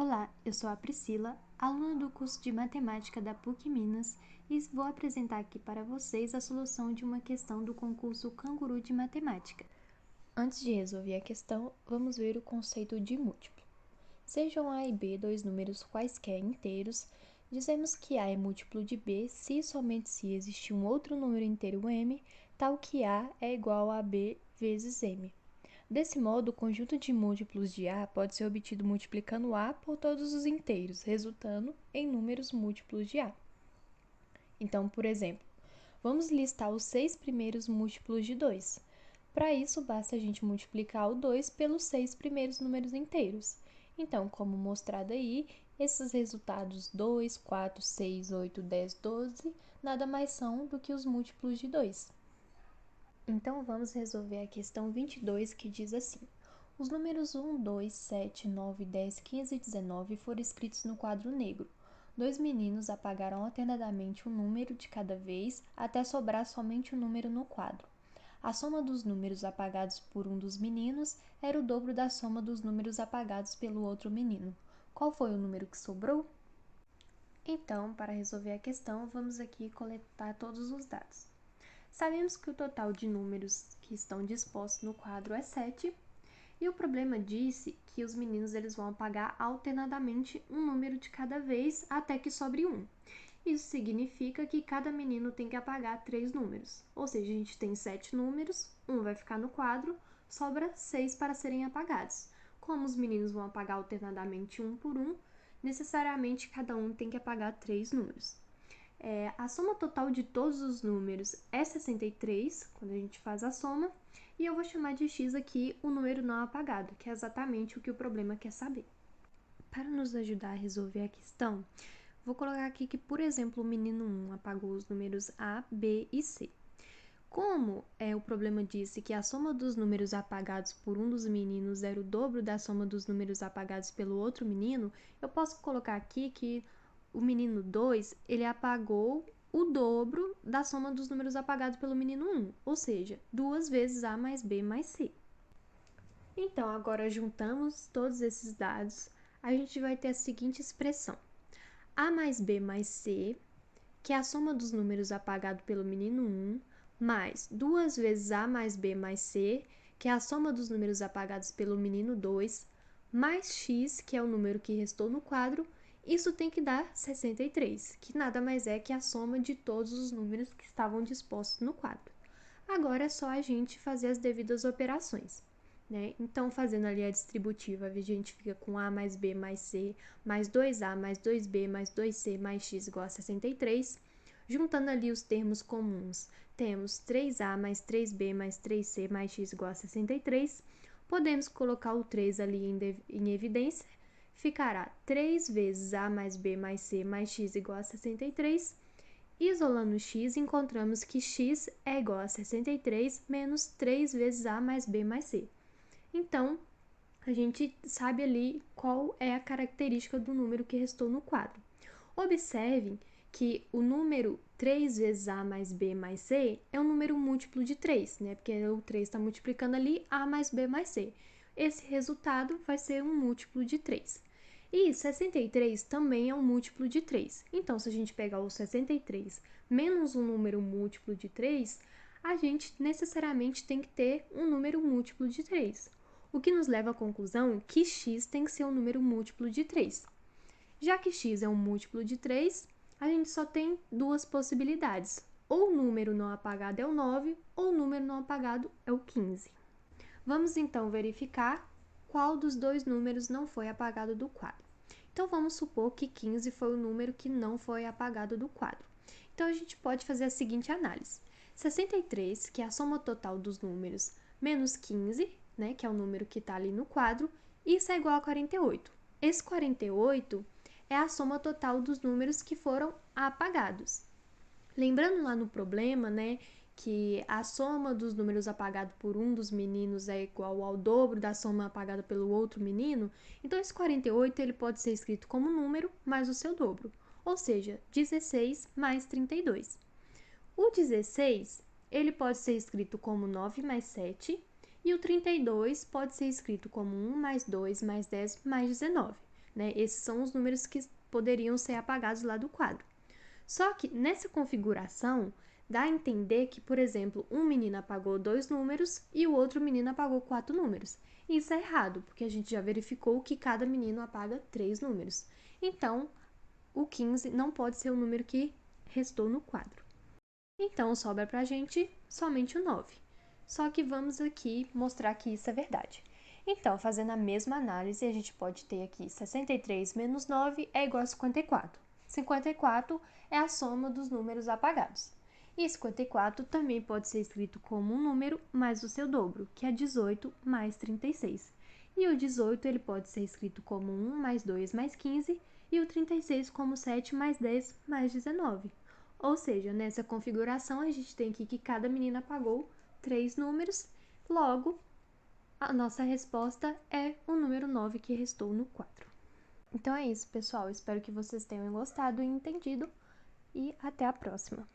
Olá, eu sou a Priscila, aluna do curso de Matemática da PUC Minas e vou apresentar aqui para vocês a solução de uma questão do concurso Canguru de Matemática. Antes de resolver a questão, vamos ver o conceito de múltiplo. Sejam A e B dois números quaisquer inteiros, dizemos que A é múltiplo de B se e somente se existir um outro número inteiro m, tal que A é igual a B vezes m. Desse modo, o conjunto de múltiplos de A pode ser obtido multiplicando A por todos os inteiros, resultando em números múltiplos de A. Então, por exemplo, vamos listar os 6 primeiros múltiplos de 2. Para isso, basta a gente multiplicar o 2 pelos 6 primeiros números inteiros. Então, como mostrado aí, esses resultados 2, 4, 6, 8, 10, 12, nada mais são do que os múltiplos de 2. Então, vamos resolver a questão 22, que diz assim: os números 1, 2, 7, 9, 10, 15 e 19 foram escritos no quadro negro. Dois meninos apagaram alternadamente um número de cada vez, até sobrar somente um número no quadro. A soma dos números apagados por um dos meninos era o dobro da soma dos números apagados pelo outro menino. Qual foi o número que sobrou? Então, para resolver a questão, vamos aqui coletar todos os dados. Sabemos que o total de números que estão dispostos no quadro é 7, e o problema disse que os meninos vão apagar alternadamente um número de cada vez até que sobre 1. Isso significa que cada menino tem que apagar 3 números, ou seja, a gente tem 7 números, 1 vai ficar no quadro, sobra 6 para serem apagados. Como os meninos vão apagar alternadamente um por um, necessariamente cada um tem que apagar 3 números. A soma total de todos os números é 63, quando a gente faz a soma, e eu vou chamar de x aqui o número não apagado, que é exatamente o que o problema quer saber. Para nos ajudar a resolver a questão, vou colocar aqui que, por exemplo, o menino 1 apagou os números A, B e C. Como o problema disse que a soma dos números apagados por um dos meninos era o dobro da soma dos números apagados pelo outro menino, eu posso colocar aqui que o menino 2, ele apagou o dobro da soma dos números apagados pelo menino 1, ou seja, 2 vezes A mais B mais C. Então, agora juntamos todos esses dados, a gente vai ter a seguinte expressão: A mais B mais C, que é a soma dos números apagados pelo menino 1, mais 2 vezes A mais B mais C, que é a soma dos números apagados pelo menino 2, mais x, que é o número que restou no quadro. Isso tem que dar 63, que nada mais é que a soma de todos os números que estavam dispostos no quadro. Agora é só a gente fazer as devidas operações, né? Então, fazendo ali a distributiva, a gente fica com A mais B mais C, mais 2A mais 2B mais 2C mais x igual a 63. Juntando ali os termos comuns, temos 3A mais 3B mais 3C mais x igual a 63. Podemos colocar o 3 ali em evidência. Ficará 3 vezes A mais B mais C mais x igual a 63. Isolando x, encontramos que x é igual a 63 menos 3 vezes A mais B mais C. Então, a gente sabe ali qual é a característica do número que restou no quadro. Observem que o número 3 vezes A mais B mais C é um número múltiplo de 3, né? Porque o 3 está multiplicando ali A mais B mais C. Esse resultado vai ser um múltiplo de 3. E 63 também é um múltiplo de 3. Então, se a gente pegar o 63 menos um número múltiplo de 3, a gente necessariamente tem que ter um número múltiplo de 3. O que nos leva à conclusão que x tem que ser um número múltiplo de 3. Já que x é um múltiplo de 3, a gente só tem duas possibilidades. Ou o número não apagado é o 9, ou o número não apagado é o 15. Vamos então verificar qual dos dois números não foi apagado do quadro. Então, vamos supor que 15 foi o número que não foi apagado do quadro. Então, a gente pode fazer a seguinte análise. 63, que é a soma total dos números, menos 15, né, que é o número que está ali no quadro, isso é igual a 48. Esse 48 é a soma total dos números que foram apagados. Lembrando lá no problema, né, que a soma dos números apagados por um dos meninos é igual ao dobro da soma apagada pelo outro menino, então esse 48 ele pode ser escrito como número mais o seu dobro, ou seja, 16 mais 32. O 16 ele pode ser escrito como 9 mais 7 e o 32 pode ser escrito como 1 mais 2 mais 10 mais 19. né? Esses são os números que poderiam ser apagados lá do quadro. Só que nessa configuração, dá a entender que, por exemplo, um menino apagou 2 números e o outro menino apagou 4 números. Isso é errado, porque a gente já verificou que cada menino apaga 3 números. Então, o 15 não pode ser o número que restou no quadro. Então, sobra pra gente somente o 9. Só que vamos aqui mostrar que isso é verdade. Então, fazendo a mesma análise, a gente pode ter aqui 63 menos 9 é igual a 54. 54 é a soma dos números apagados. E 54 também pode ser escrito como um número mais o seu dobro, que é 18 mais 36. E o 18 ele pode ser escrito como 1 mais 2 mais 15 e o 36 como 7 mais 10 mais 19. Ou seja, nessa configuração a gente tem aqui que cada menina apagou 3 números, logo a nossa resposta é o número 9 que restou no quadro. Então é isso, pessoal. Espero que vocês tenham gostado e entendido e até a próxima.